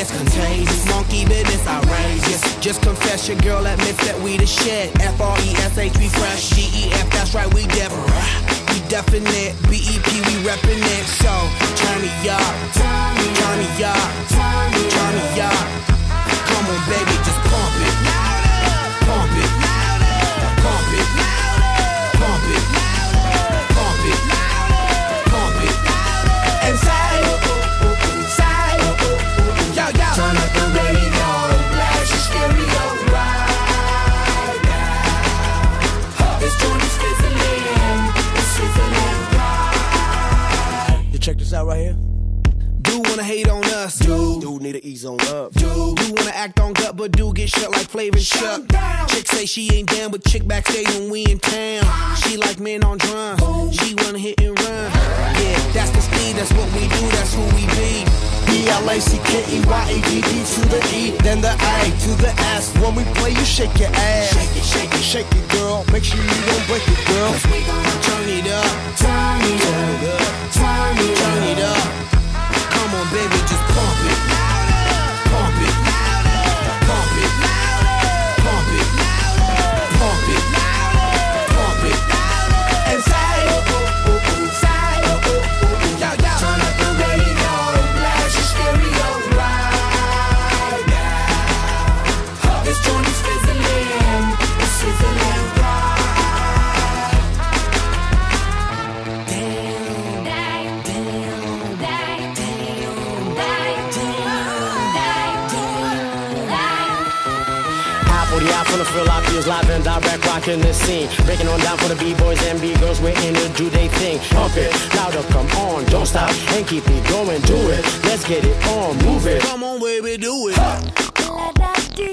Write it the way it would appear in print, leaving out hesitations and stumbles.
it's contagious. Monkey business outrageous. Just confess your girl admits that we the shit. FRESH, we fresh. DEF, that's right, we different. We definite. BEP, we reppin' it. So, turn me up. Turn me up. Turn me up. Come on, baby, just pump it. Pump it. Pump it. Pump it. Pump it. Pump it. And say, yo, yo. Turn up the radio, blast your stereo right now. This joint is fizzling, it's sizzling right. You check this out right here. Dude wanna hate on us. Dude need to ease on up. Dude wanna act on gut, but dude get shut like Flavor Chuck. Chick say she ain't down, but chick backstage when we in town. She like men on drum. She wanna hit and run. Yeah, that's the speed, that's what we do, that's who we be. BLACKEYEDD to the E, then the A to the S. When we play, you shake your ass. Shake it, shake it, shake it, girl. Make sure you don't break it, girl. Cause we gonna Turn it up. turn it up, turn it Turn it up. Come on, baby, just pump it. Pump it. Pump it. Pump it. Pump it. Pump it. And say, yo, yo. Turn up the radio, blast your stereo right now. This joint is fizzling, it's sizzling right. For the eye, from the feel, I feels live and direct, rocking the scene. Breaking on down for the B-boys and B-girls, we're in to do they thing. Pump it, louder, come on, don't stop, and keep it going, do it. Let's get it on, move it. Come on, baby, do it. Let that do